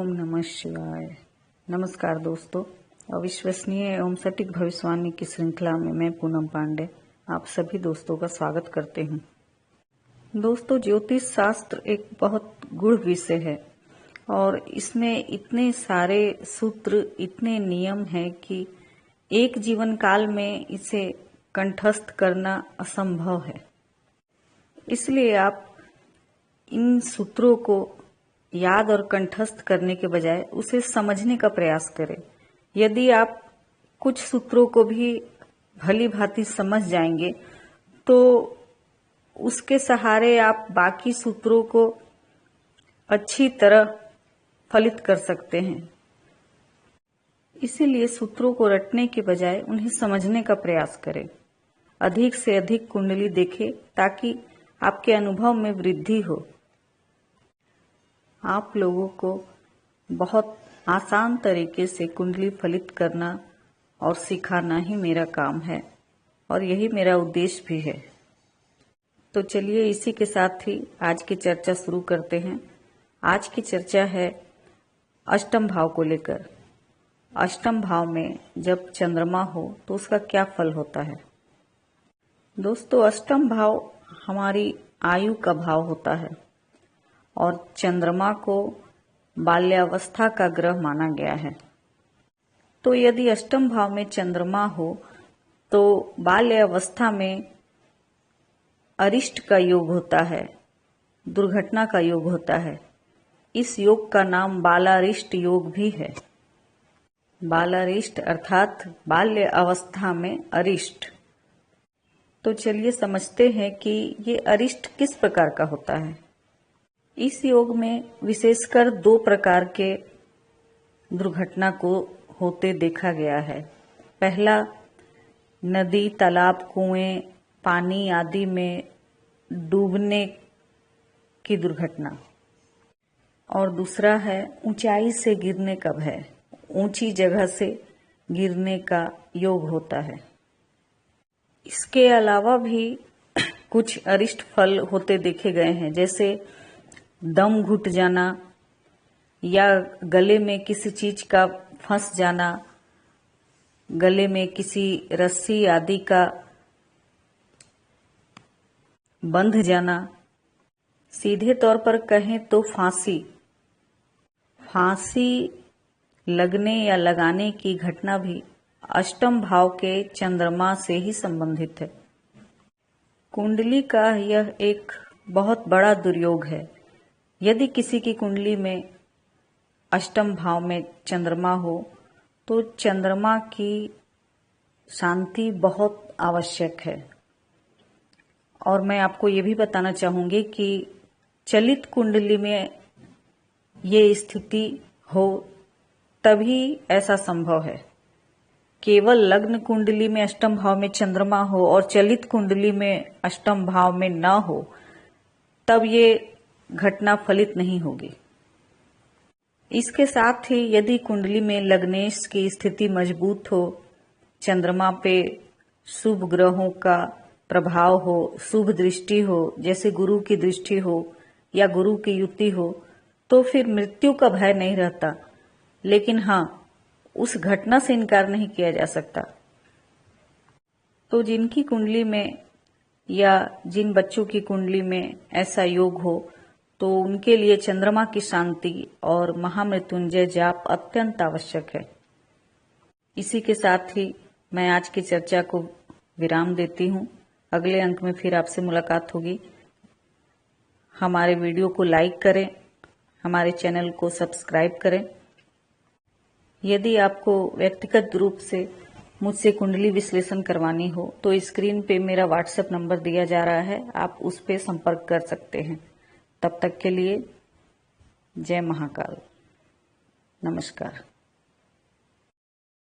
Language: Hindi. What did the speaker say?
ओम नमः शिवाय। नमस्कार दोस्तों, अविश्वसनीय एवं सटीक भविष्यवाणी की श्रृंखला में मैं पूनम पांडे आप सभी दोस्तों का स्वागत करते हूँ। दोस्तों, ज्योतिष शास्त्र एक बहुत गूढ़ विषय है और इसमें इतने सारे सूत्र, इतने नियम हैं कि एक जीवन काल में इसे कंठस्थ करना असंभव है। इसलिए आप इन सूत्रों को याद और कंठस्थ करने के बजाय उसे समझने का प्रयास करें। यदि आप कुछ सूत्रों को भी भली भांति समझ जाएंगे तो उसके सहारे आप बाकी सूत्रों को अच्छी तरह फलित कर सकते हैं। इसीलिए सूत्रों को रटने के बजाय उन्हें समझने का प्रयास करें। अधिक से अधिक कुंडली देखें ताकि आपके अनुभव में वृद्धि हो। आप लोगों को बहुत आसान तरीके से कुंडली फलित करना और सिखाना ही मेरा काम है और यही मेरा उद्देश्य भी है। तो चलिए इसी के साथ ही आज की चर्चा शुरू करते हैं। आज की चर्चा है अष्टम भाव को लेकर। अष्टम भाव में जब चंद्रमा हो तो उसका क्या फल होता है। दोस्तों, अष्टम भाव हमारी आयु का भाव होता है और चंद्रमा को बाल्यावस्था का ग्रह माना गया है। तो यदि अष्टम भाव में चंद्रमा हो तो बाल्यावस्था में अरिष्ट का योग होता है, दुर्घटना का योग होता है। इस योग का नाम बालारिष्ट योग भी है। बालारिष्ट अर्थात बाल्य अवस्था में अरिष्ट। तो चलिए समझते हैं कि ये अरिष्ट किस प्रकार का होता है। इस योग में विशेषकर दो प्रकार के दुर्घटना को होते देखा गया है। पहला, नदी, तालाब, कुएं, पानी आदि में डूबने की दुर्घटना, और दूसरा है ऊंचाई से गिरने का भय। ऊंची जगह से गिरने का योग होता है। इसके अलावा भी कुछ अरिष्ट फल होते देखे गए हैं, जैसे दम घुट जाना या गले में किसी चीज का फंस जाना, गले में किसी रस्सी आदि का बंध जाना। सीधे तौर पर कहें तो फांसी लगने या लगाने की घटना भी अष्टम भाव के चंद्रमा से ही संबंधित है। कुंडली का यह एक बहुत बड़ा दुर्योग है। यदि किसी की कुंडली में अष्टम भाव में चंद्रमा हो तो चंद्रमा की शांति बहुत आवश्यक है। और मैं आपको ये भी बताना चाहूंगी कि चलित कुंडली में ये स्थिति हो तभी ऐसा संभव है। केवल लग्न कुंडली में अष्टम भाव में चंद्रमा हो और चलित कुंडली में अष्टम भाव में न हो तब ये घटना फलित नहीं होगी। इसके साथ ही यदि कुंडली में लग्नेश की स्थिति मजबूत हो, चंद्रमा पे शुभ ग्रहों का प्रभाव हो, शुभ दृष्टि हो, जैसे गुरु की दृष्टि हो या गुरु की युति हो, तो फिर मृत्यु का भय नहीं रहता। लेकिन हाँ, उस घटना से इनकार नहीं किया जा सकता। तो जिनकी कुंडली में या जिन बच्चों की कुंडली में ऐसा योग हो तो उनके लिए चंद्रमा की शांति और महामृत्युंजय जाप अत्यंत आवश्यक है। इसी के साथ ही मैं आज की चर्चा को विराम देती हूँ। अगले अंक में फिर आपसे मुलाकात होगी। हमारे वीडियो को लाइक करें, हमारे चैनल को सब्सक्राइब करें। यदि आपको व्यक्तिगत रूप से मुझसे कुंडली विश्लेषण करवानी हो तो स्क्रीन पे मेरा व्हाट्सएप नंबर दिया जा रहा है, आप उस पे संपर्क कर सकते हैं। तब तक के लिए जय महाकाल। नमस्कार।